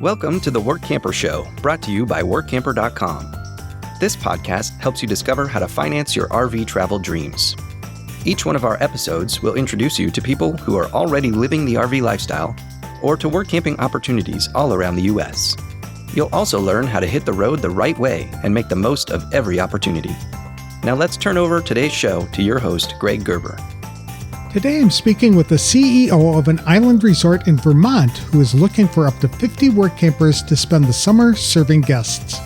Welcome to the Workamper Show, brought to you by Workamper.com. This podcast helps you discover how to finance your RV travel dreams. Each one of our episodes will introduce you to people who are already living the RV lifestyle or to work camping opportunities all around the U.S. You'll also learn how to hit the road the right way and make the most of every opportunity. Now let's turn over today's show to your host, Greg Gerber. Today I'm speaking with the CEO of an island resort in Vermont who is looking for up to 50 work campers to spend the summer serving guests.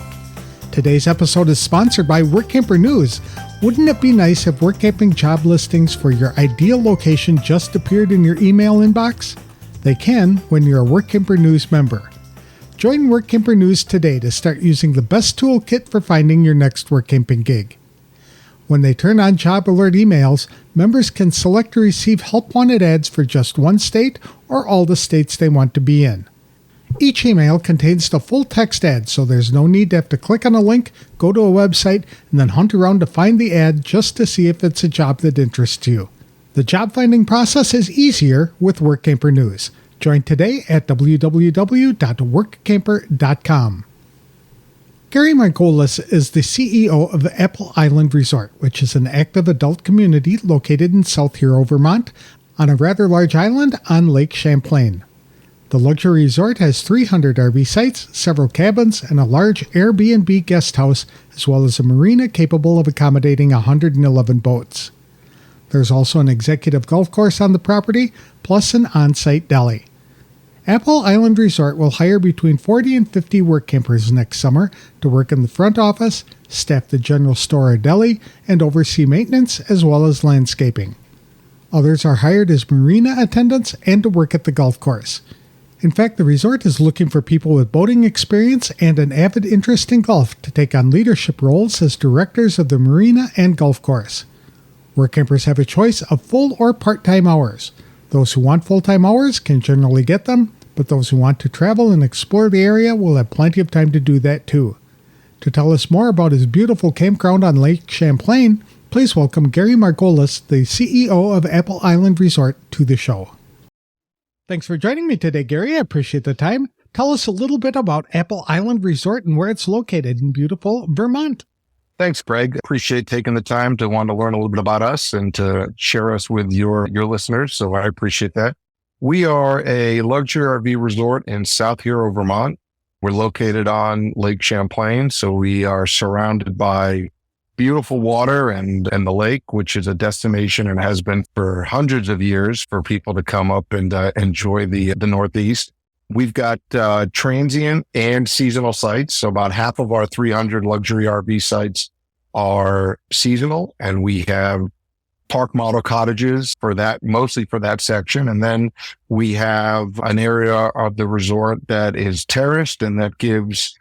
Today's episode is sponsored by Workamper News. Wouldn't it be nice if work camping job listings for your ideal location just appeared in your email inbox? They can when you're a Workamper News member. Join Workamper News today to start using the best toolkit for finding your next work camping gig. When they turn on job alert emails, members can select to receive help wanted ads for just one state or all the states they want to be in. Each email contains the full text ad, so there's no need to have to click on a link, go to a website, and then hunt around to find the ad just to see if it's a job that interests you. The job finding process is easier with Workamper News. Join today at www.workamper.com. Gary Margolis is the CEO of the Apple Island Resort, which is an active adult community located in South Hero, Vermont, on a rather large island on Lake Champlain. The luxury resort has 300 RV sites, several cabins, and a large Airbnb guest house, as well as a marina capable of accommodating 111 boats. There's also an executive golf course on the property, plus an on-site deli. Apple Island Resort will hire between 40 and 50 work campers next summer to work in the front office, staff the general store or deli, and oversee maintenance as well as landscaping. Others are hired as marina attendants and to work at the golf course. In fact, the resort is looking for people with boating experience and an avid interest in golf to take on leadership roles as directors of the marina and golf course. Work campers have a choice of full or part-time hours. Those who want full-time hours can generally get them, but those who want to travel and explore the area will have plenty of time to do that too. To tell us more about his beautiful campground on Lake Champlain, please welcome Gary Margolis, the CEO of Apple Island Resort, to the show. Thanks for joining me today, Gary. I appreciate the time. Tell us a little bit about Apple Island Resort and where it's located in beautiful Vermont. Thanks, Greg. Appreciate taking the time to want to learn a little bit about us and to share us with your listeners. So I appreciate that. We are a luxury RV resort in South Hero, Vermont. We're located on Lake Champlain. So we are surrounded by beautiful water and the lake, which is a destination and has been for hundreds of years for people to come up and enjoy the Northeast. We've got transient and seasonal sites. So about half of our 300 luxury RV sites are seasonal, and we have park model cottages for that, mostly for that section. And then we have an area of the resort that is terraced and that gives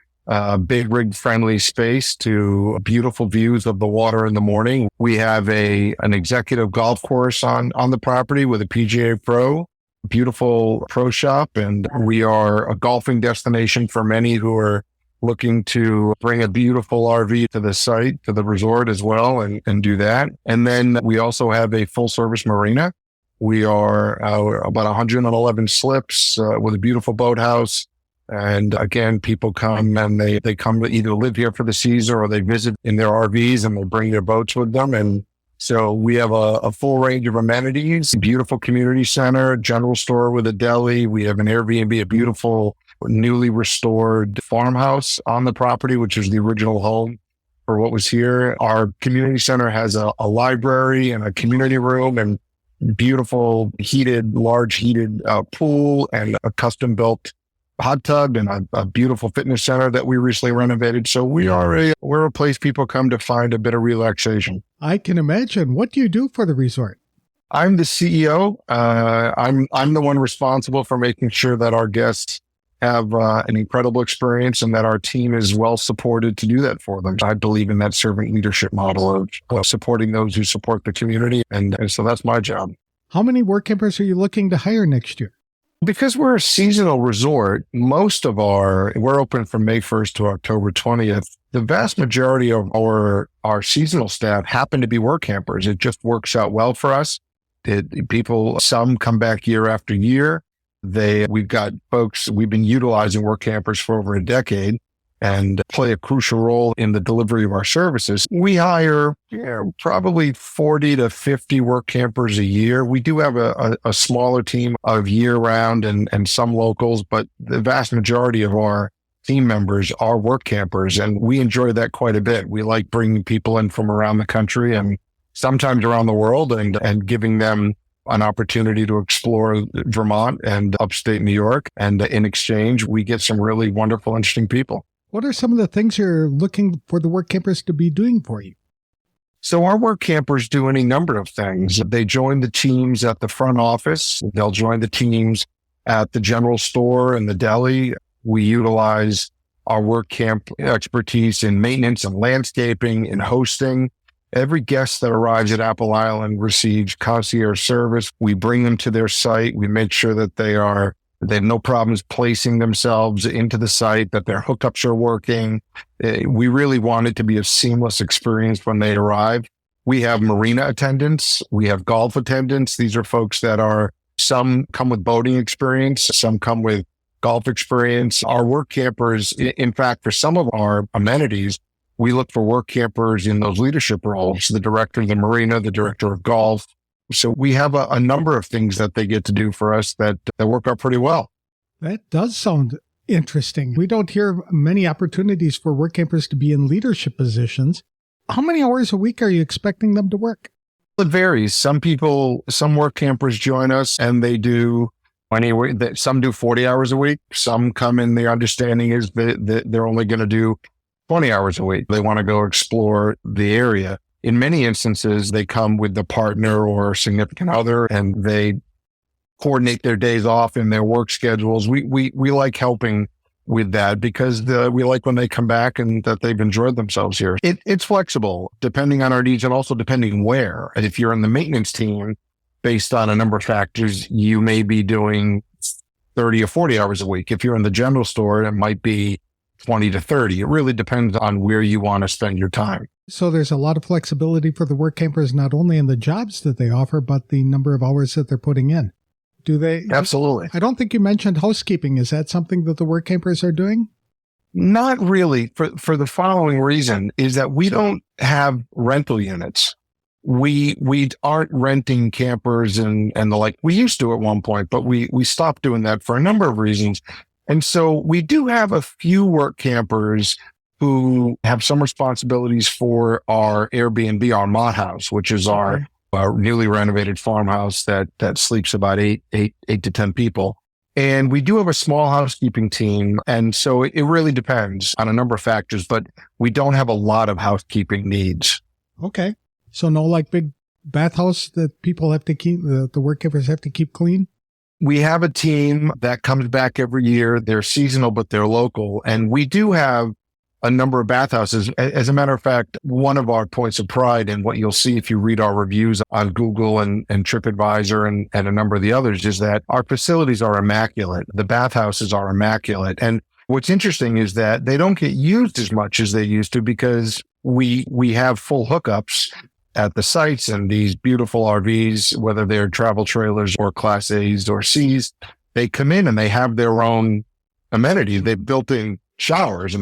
big rig friendly space to beautiful views of the water in the morning. We have an executive golf course on the property with a PGA Pro. Beautiful pro shop, and we are a golfing destination for many who are looking to bring a beautiful RV to the site, to the resort as well, and do that. And then we also have a full service marina. We are about 111 slips with a beautiful boathouse. And again, people come and they come to either live here for the season or they visit in their RVs and they bring their boats with them. And so we have a full range of amenities, beautiful community center, general store with a deli. We have an Airbnb, a beautiful newly restored farmhouse on the property, which is the original home for what was here. Our community center has a library and a community room and beautiful large heated pool and a custom built hot tub and a beautiful fitness center that we recently renovated. So we're a place people come to find a bit of relaxation. I can imagine. What do you do for the resort? I'm the CEO. I'm the one responsible for making sure that our guests have an incredible experience and that our team is well supported to do that for them. I believe in that servant leadership model of supporting those who support the community. And so that's my job. How many work campers are you looking to hire next year? Because we're a seasonal resort, we're open from May 1st to October 20th. The vast majority of our seasonal staff happen to be work campers. It just works out well for us. Some come back year after year. We've got folks, we've been utilizing Workampers for over a decade and play a crucial role in the delivery of our services. We hire probably 40 to 50 Workampers a year. We do have a smaller team of year-round and some locals, but the vast majority of our team members are Workampers, and we enjoy that quite a bit. We like bringing people in from around the country and sometimes around the world and giving them an opportunity to explore Vermont and upstate New York. And in exchange, we get some really wonderful, interesting people. What are some of the things you're looking for the Workampers to be doing for you? So our Workampers do any number of things. They join the teams at the front office. They'll join the teams at the general store and the deli. We utilize our WorkCamp expertise in maintenance and landscaping and hosting. Every guest that arrives at Apple Island receives concierge service. We bring them to their site. We make sure that they have no problems placing themselves into the site, that their hookups are working. We really want it to be a seamless experience when they arrive. We have marina attendants. We have golf attendants. These are folks that some come with boating experience. Some come with golf experience. Our Workampers, in fact, for some of our amenities, we look for Workampers in those leadership roles, the director of the marina, the director of golf. So we have a number of things that they get to do for us that work out pretty well. That does sound interesting. We don't hear many opportunities for Workampers to be in leadership positions. How many hours a week are you expecting them to work? It varies. Some Workampers join us and they do some do 40 hours a week. Some come in, the understanding is that they're only going to do 20 hours a week. They want to go explore the area. In many instances, they come with the partner or significant other and they coordinate their days off in their work schedules. We like helping with that because we like when they come back and that they've enjoyed themselves here. It's flexible depending on our needs and also depending where. And if you're in the maintenance team, based on a number of factors, you may be doing 30 or 40 hours a week. If you're in the general store, it might be 20 to 30. It really depends on where you want to spend your time. So there's a lot of flexibility for the Workampers, not only in the jobs that they offer, but the number of hours that they're putting in. Do they? Absolutely. I don't think you mentioned housekeeping. Is that something that the Workampers are doing? Not really, for the following reason, is that we don't have rental units. We aren't renting campers and the like. We used to at one point, but we stopped doing that for a number of reasons. And so we do have a few Workampers who have some responsibilities for our Airbnb, our Mott House, which is our newly renovated farmhouse that sleeps about eight to 10 people. And we do have a small housekeeping team. And so it really depends on a number of factors, but we don't have a lot of housekeeping needs. Okay. So no like big bathhouse that people have to keep, the Workampers have to keep clean? We have a team that comes back every year. They're seasonal, but they're local. And we do have a number of bathhouses. As a matter of fact, one of our points of pride and what you'll see if you read our reviews on Google and TripAdvisor and a number of the others is that our facilities are immaculate. The bathhouses are immaculate. And what's interesting is that they don't get used as much as they used to because we have full hookups at the sites and these beautiful RVs, whether they're travel trailers or Class A's or C's, they come in and they have their own amenities. They've built in showers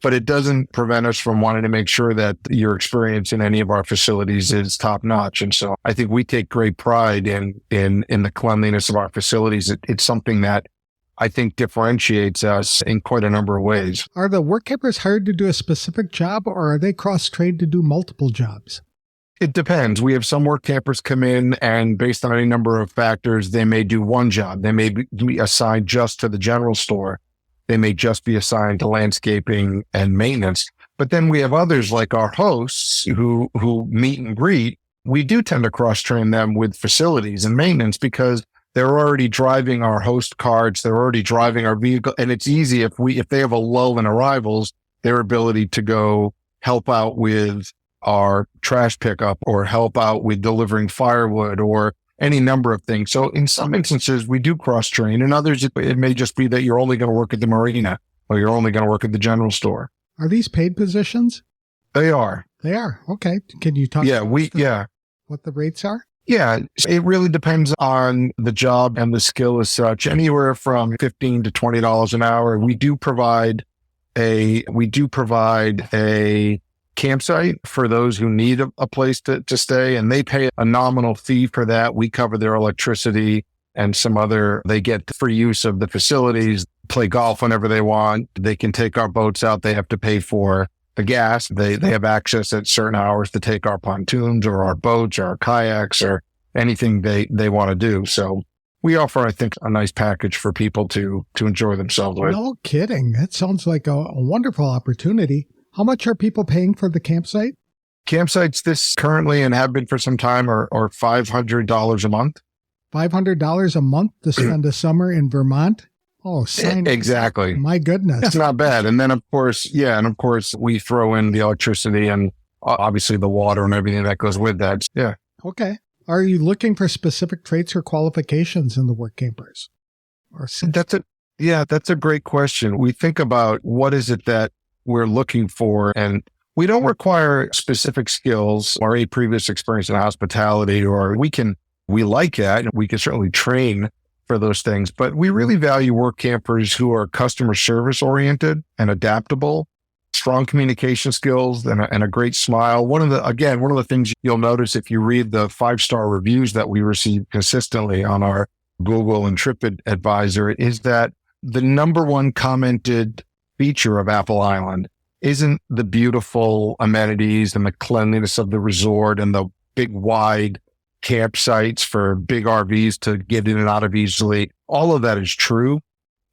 but it doesn't prevent us from wanting to make sure that your experience in any of our facilities is top notch. And so I think we take great pride in the cleanliness of our facilities. It's something that I think differentiates us in quite a number of ways. Are the Workampers hired to do a specific job or are they cross-trained to do multiple jobs? It depends. We have some Workampers come in and based on any number of factors, they may do one job. They may be assigned just to the general store. They may just be assigned to landscaping and maintenance. But then we have others like our hosts who meet and greet. We do tend to cross-train them with facilities and maintenance because they're already driving our host carts. They're already driving our vehicle. And it's easy if they have a lull in arrivals, their ability to go help out with our trash pickup or help out with delivering firewood or any number of things. So in some instances, we do cross-train. In others, it may just be that you're only going to work at the marina or you're only going to work at the general store. Are these paid positions? They are. They are. Okay. Can you talk about what the rates are? Yeah, it really depends on the job and the skill as such. Anywhere from $15 to $20 an hour. We do provide a campsite for those who need a place to stay, and they pay a nominal fee for that. We cover their electricity and they get free use of the facilities, play golf whenever they want. They can take our boats out. They have to pay for the gas. They have access at certain hours to take our pontoons or our boats or our kayaks or anything they want to do. So we offer, I think, a nice package for people to enjoy themselves with. No kidding. That sounds like a wonderful opportunity. How much are people paying for the campsite? Campsites this currently and have been for some time are $500 a month. $500 a month to spend a summer in Vermont? Oh, exactly. My goodness. It's not bad. And then, of course, we throw in the electricity and obviously the water and everything that goes with that. Yeah. Okay. Are you looking for specific traits or qualifications in the Workampers? That's a great question. We think about what is it that we're looking for, and we don't require specific skills or a previous experience in hospitality, or we like that, and we can certainly train for those things, but we really value work campers who are customer service oriented and adaptable, strong communication skills, and a great smile. One of the things you'll notice if you read the 5-star reviews that we receive consistently on our Google and TripAdvisor is that the number one commented feature of Apple Island isn't the beautiful amenities and the cleanliness of the resort and the big wide campsites for big RVs to get in and out of easily. All of that is true.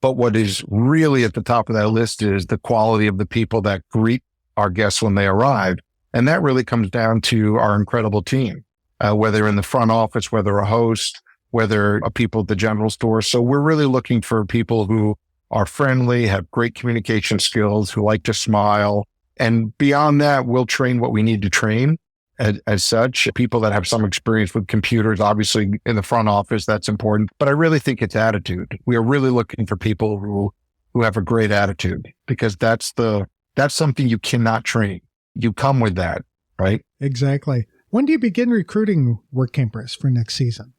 But what is really at the top of that list is the quality of the people that greet our guests when they arrive. And that really comes down to our incredible team, whether in the front office, whether a host, whether people at the general store. So we're really looking for people who are friendly, have great communication skills, who like to smile. And beyond that, we'll train what we need to train. As such, people that have some experience with computers, obviously in the front office, that's important. But I really think it's attitude. We are really looking for people who have a great attitude, because that's something you cannot train. You come with that, right? Exactly. When do you begin recruiting work campers for next season?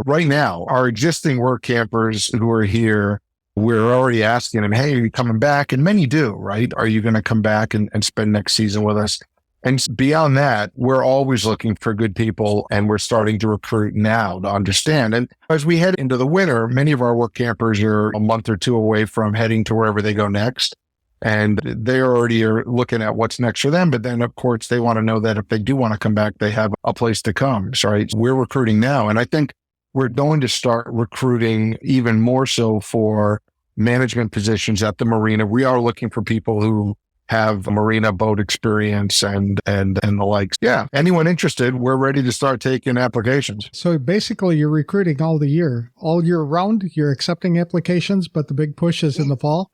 Right now, our existing work campers who are here, we're already asking them, hey, are you coming back? And many do, right? Are you going to come back and spend next season with us? And beyond that, we're always looking for good people, and we're starting to recruit now to understand. And as we head into the winter, many of our work campers are a month or two away from heading to wherever they go next. And they already are looking at what's next for them. But then, of course, they want to know that if they do want to come back, they have a place to come. So, right? We're recruiting now. And I think we're going to start recruiting even more so for management positions at the marina. We are looking for people who have a marina boat experience and the likes. Yeah. Anyone interested, we're ready to start taking applications. So basically you're recruiting all year round, you're accepting applications, but the big push is in the fall.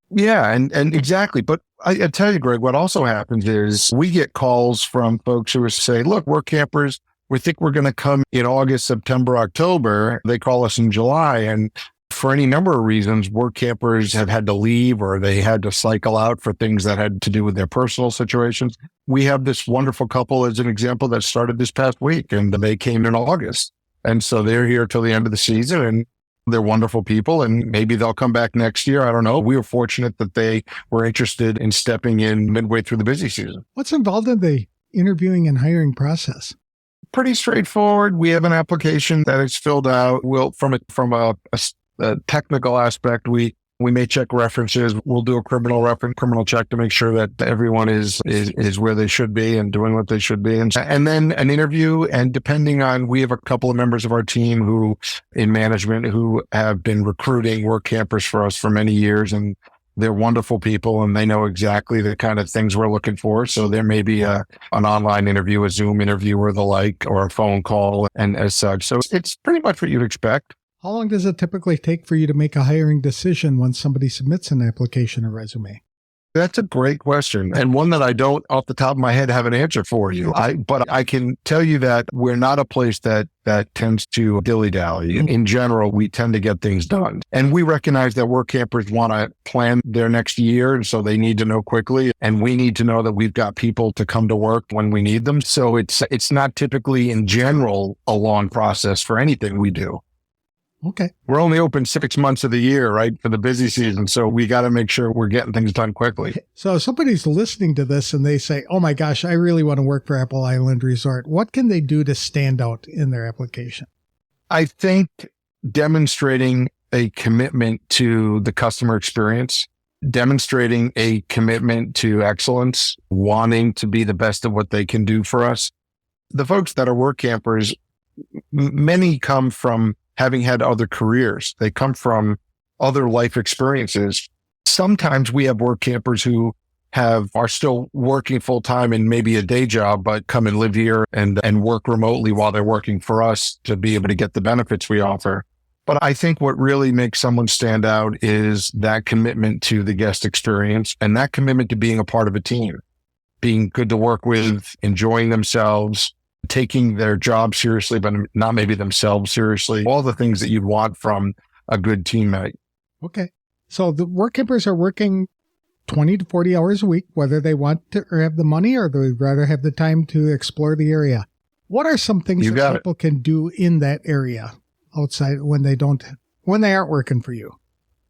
Yeah. And exactly. But I tell you, Greg, what also happens is we get calls from folks who say, look, we're campers. We think we're going to come in August, September, October. They call us in July. And for any number of reasons, work campers have had to leave, or they had to cycle out for things that had to do with their personal situations. We have this wonderful couple as an example that started this past week, and they came in August. And so they're here till the end of the season, and they're wonderful people, and maybe they'll come back next year. I don't know. We were fortunate that they were interested in stepping in midway through the busy season. What's involved in the interviewing and hiring process? Pretty straightforward. We have an application that is filled out. From a technical aspect, we may check references. We'll do a criminal check to make sure that everyone is where they should be and doing what they should be. And then an interview. And depending on, we have a couple of members of our team who in management who have been recruiting work campers for us for many years, and they're wonderful people and they know exactly the kind of things we're looking for. So there may be an online interview, a Zoom interview or the like, or a phone call and as such. So it's pretty much what you'd expect. How long does it typically take for you to make a hiring decision when somebody submits an application or resume? That's a great question, and one that I don't off the top of my head have an answer for you. But I can tell you that we're not a place that tends to dilly-dally. In general, we tend to get things done. And we recognize that work campers want to plan their next year, and so they need to know quickly. And we need to know that we've got people to come to work when we need them. So it's not typically, in general, a long process for anything we do. Okay. We're only open 6 months of the year, right, for the busy season. So we got to make sure we're getting things done quickly. So if somebody's listening to this and they say, oh my gosh, I really want to work for Apple Island Resort, what can they do to stand out in their application? I think demonstrating a commitment to the customer experience, demonstrating a commitment to excellence, wanting to be the best of what they can do for us. The folks that are work campers, many come from having had other careers. They come from other life experiences. Sometimes we have work campers who are still working full time in maybe a day job, but come and live here and work remotely while they're working for us to be able to get the benefits we offer. But I think what really makes someone stand out is that commitment to the guest experience and that commitment to being a part of a team, being good to work with, enjoying themselves, taking their job seriously, but not maybe themselves seriously. All the things that you'd want from a good teammate. Okay. So the work campers are working 20 to 40 hours a week, whether they want to or have the money or they'd rather have the time to explore the area. What are some things that people can do in that area outside when they aren't working for you?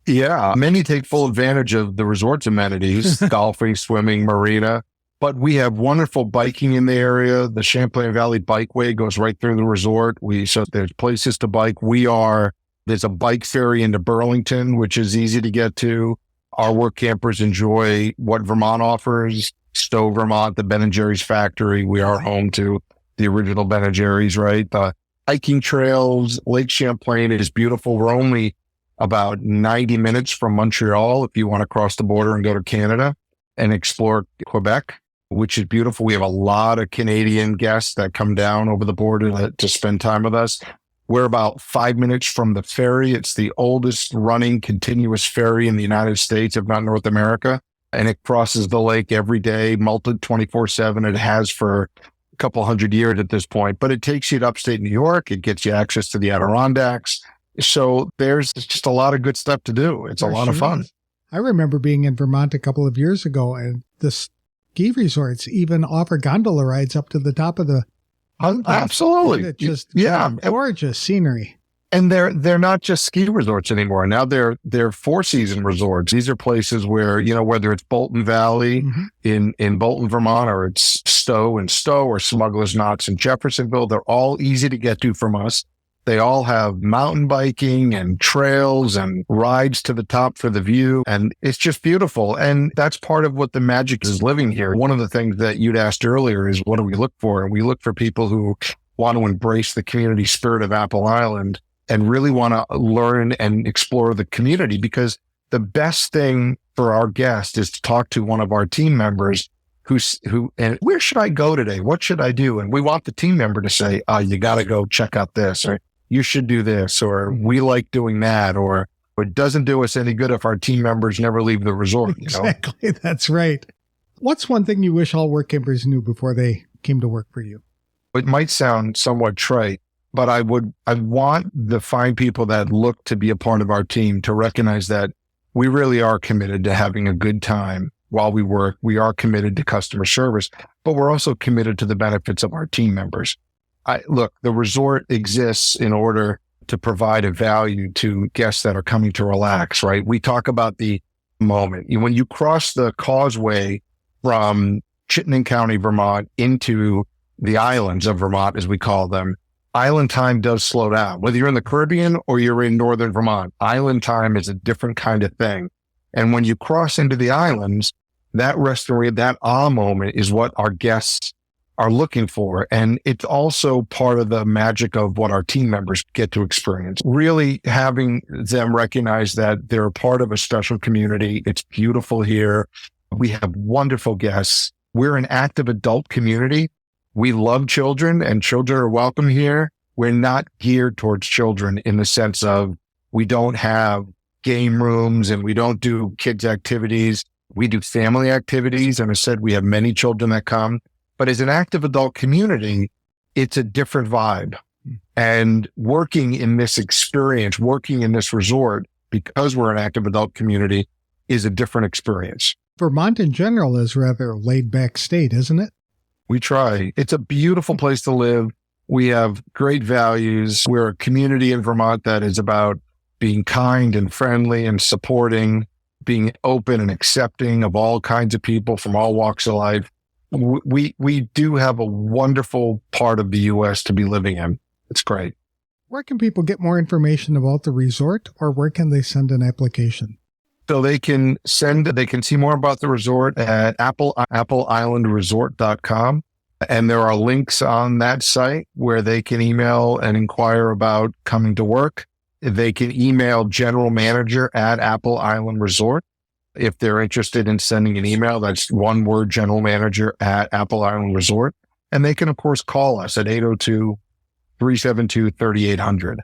Yeah. Many take full advantage of the resort's amenities, golfing, swimming, marina. But we have wonderful biking in the area. The Champlain Valley Bikeway goes right through the resort. So there's places to bike. There's a bike ferry into Burlington, which is easy to get to. Our work campers enjoy what Vermont offers. Stowe, Vermont, the Ben & Jerry's factory. We are home to the original Ben & Jerry's, right? The hiking trails, Lake Champlain is beautiful. We're only about 90 minutes from Montreal if you want to cross the border and go to Canada and explore Quebec, which is beautiful. We have a lot of Canadian guests that come down over the border to spend time with us. We're about 5 minutes from the ferry. It's the oldest running continuous ferry in the United States, if not North America. And it crosses the lake every day, multed 24/7. It has for a couple hundred years at this point, but it takes you to upstate New York. It gets you access to the Adirondacks. So there's just a lot of good stuff to do. It's a lot of fun. I remember being in Vermont a couple of years ago, and the ski resorts even offer gondola rides up to the top of the absolutely. It's just gorgeous scenery. And they're not just ski resorts anymore. Now they're four-season resorts. These are places where, whether it's Bolton Valley in Bolton, Vermont, or it's Stowe or Smuggler's Knots in Jeffersonville, they're all easy to get to from us. They all have mountain biking and trails and rides to the top for the view. And it's just beautiful. And that's part of what the magic is living here. One of the things that you'd asked earlier is what do we look for? And we look for people who want to embrace the community spirit of Apple Island and really want to learn and explore the community, because the best thing for our guest is to talk to one of our team members and where should I go today? What should I do? And we want the team member to say, you got to go check out this, or you should do this, or we like doing that, or it doesn't do us any good if our team members never leave the resort. Exactly. That's right. What's one thing you wish all work campers knew before they came to work for you? It might sound somewhat trite, but I want the fine people that look to be a part of our team to recognize that we really are committed to having a good time while we work. We are committed to customer service, but we're also committed to the benefits of our team members. Look, the resort exists in order to provide a value to guests that are coming to relax, right? We talk about the moment. When you cross the causeway from Chittenden County, Vermont, into the islands of Vermont, as we call them, island time does slow down. Whether you're in the Caribbean or you're in northern Vermont, island time is a different kind of thing. And when you cross into the islands, that restoration, that moment is what our guests are looking for. And it's also part of the magic of what our team members get to experience. Really having them recognize that they're a part of a special community. It's beautiful here. We have wonderful guests. We're an active adult community. We love children, and children are welcome here. We're not geared towards children in the sense of we don't have game rooms and we don't do kids activities. We do family activities. And I said, we have many children that come, but as an active adult community, it's a different vibe. And working in this experience, working in this resort, because we're an active adult community, is a different experience. Vermont in general is rather a laid-back state, isn't it? We try. It's a beautiful place to live. We have great values. We're a community in Vermont that is about being kind and friendly and supporting, being open and accepting of all kinds of people from all walks of life. We do have a wonderful part of the U.S. to be living in. It's great. Where can people get more information about the resort, or where can they send an application? So they can see more about the resort at appleislandresort.com. And there are links on that site where they can email and inquire about coming to work. They can email general manager at Apple Island Resort. If they're interested in sending an email, that's one word, general manager at Apple Island Resort. And they can, of course, call us at 802-372-3800.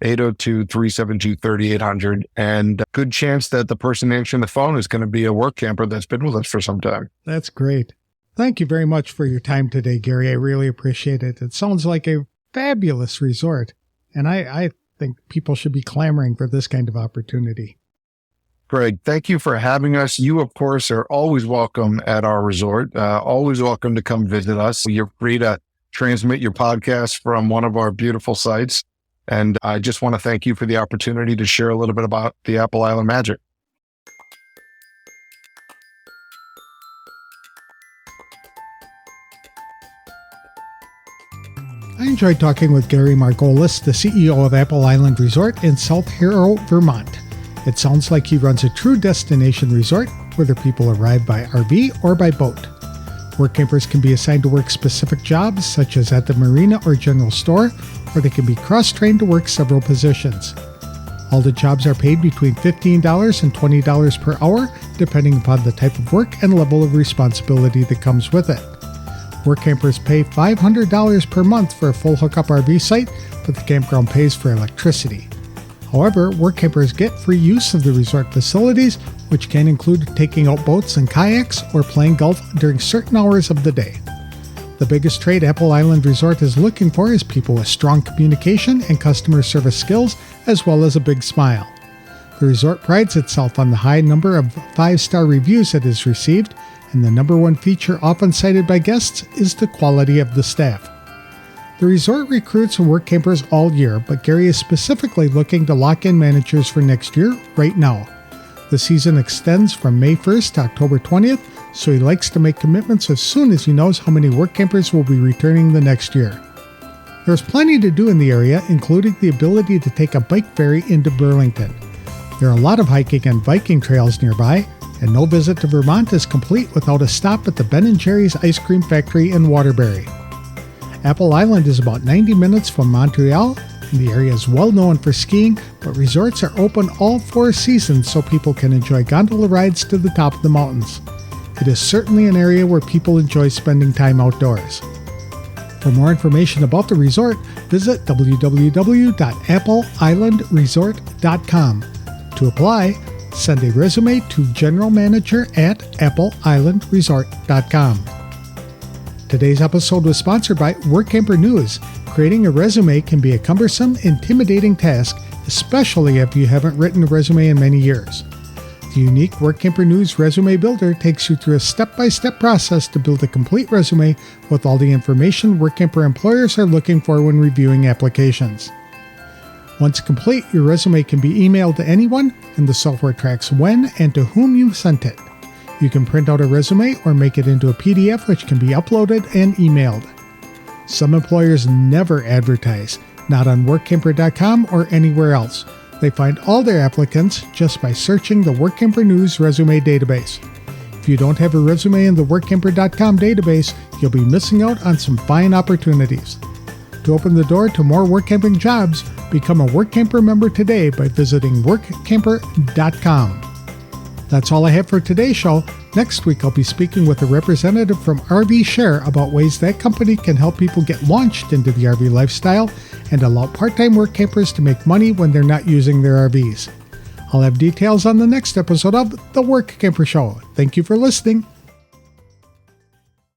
802-372-3800. And a good chance that the person answering the phone is going to be a Workamper that's been with us for some time. That's great. Thank you very much for your time today, Gary. I really appreciate it. It sounds like a fabulous resort, and I think people should be clamoring for this kind of opportunity. Greg, thank you for having us. You, of course, are always welcome at our resort. Always welcome to come visit us. You're free to transmit your podcast from one of our beautiful sites. And I just want to thank you for the opportunity to share a little bit about the Apple Island magic. I enjoyed talking with Gary Margolis, the CEO of Apple Island Resort in South Hero, Vermont. It sounds like he runs a true destination resort, whether people arrive by RV or by boat. Workampers can be assigned to work specific jobs, such as at the marina or general store, or they can be cross-trained to work several positions. All the jobs are paid between $15 and $20 per hour, depending upon the type of work and level of responsibility that comes with it. Workampers pay $500 per month for a full hookup RV site, but the campground pays for electricity. However, Workampers get free use of the resort facilities, which can include taking out boats and kayaks or playing golf during certain hours of the day. The biggest trait Apple Island Resort is looking for is people with strong communication and customer service skills, as well as a big smile. The resort prides itself on the high number of 5-star reviews it has received, and the number one feature often cited by guests is the quality of the staff. The resort recruits and work campers all year, but Gary is specifically looking to lock in managers for next year right now. The season extends from May 1st to October 20th, so he likes to make commitments as soon as he knows how many work campers will be returning the next year. There's plenty to do in the area, including the ability to take a bike ferry into Burlington. There are a lot of hiking and biking trails nearby, and no visit to Vermont is complete without a stop at the Ben & Jerry's Ice Cream Factory in Waterbury. Apple Island is about 90 minutes from Montreal, and the area is well known for skiing, but resorts are open all 4 seasons so people can enjoy gondola rides to the top of the mountains. It is certainly an area where people enjoy spending time outdoors. For more information about the resort, visit www.appleislandresort.com. To apply, send a resume to generalmanager@appleislandresort.com. Today's episode was sponsored by Workamper News. Creating a resume can be a cumbersome, intimidating task, especially if you haven't written a resume in many years. The unique Workamper News Resume Builder takes you through a step-by-step process to build a complete resume with all the information Workamper employers are looking for when reviewing applications. Once complete, your resume can be emailed to anyone, and the software tracks when and to whom you sent it. You can print out a resume or make it into a PDF which can be uploaded and emailed. Some employers never advertise, not on Workamper.com or anywhere else. They find all their applicants just by searching the Workamper News Resume database. If you don't have a resume in the Workamper.com database, you'll be missing out on some fine opportunities. To open the door to more Workamping jobs, become a Workamper member today by visiting Workamper.com. That's all I have for today's show. Next week, I'll be speaking with a representative from RV Share about ways that company can help people get launched into the RV lifestyle and allow part-time work campers to make money when they're not using their RVs. I'll have details on the next episode of The Workamper Show. Thank you for listening.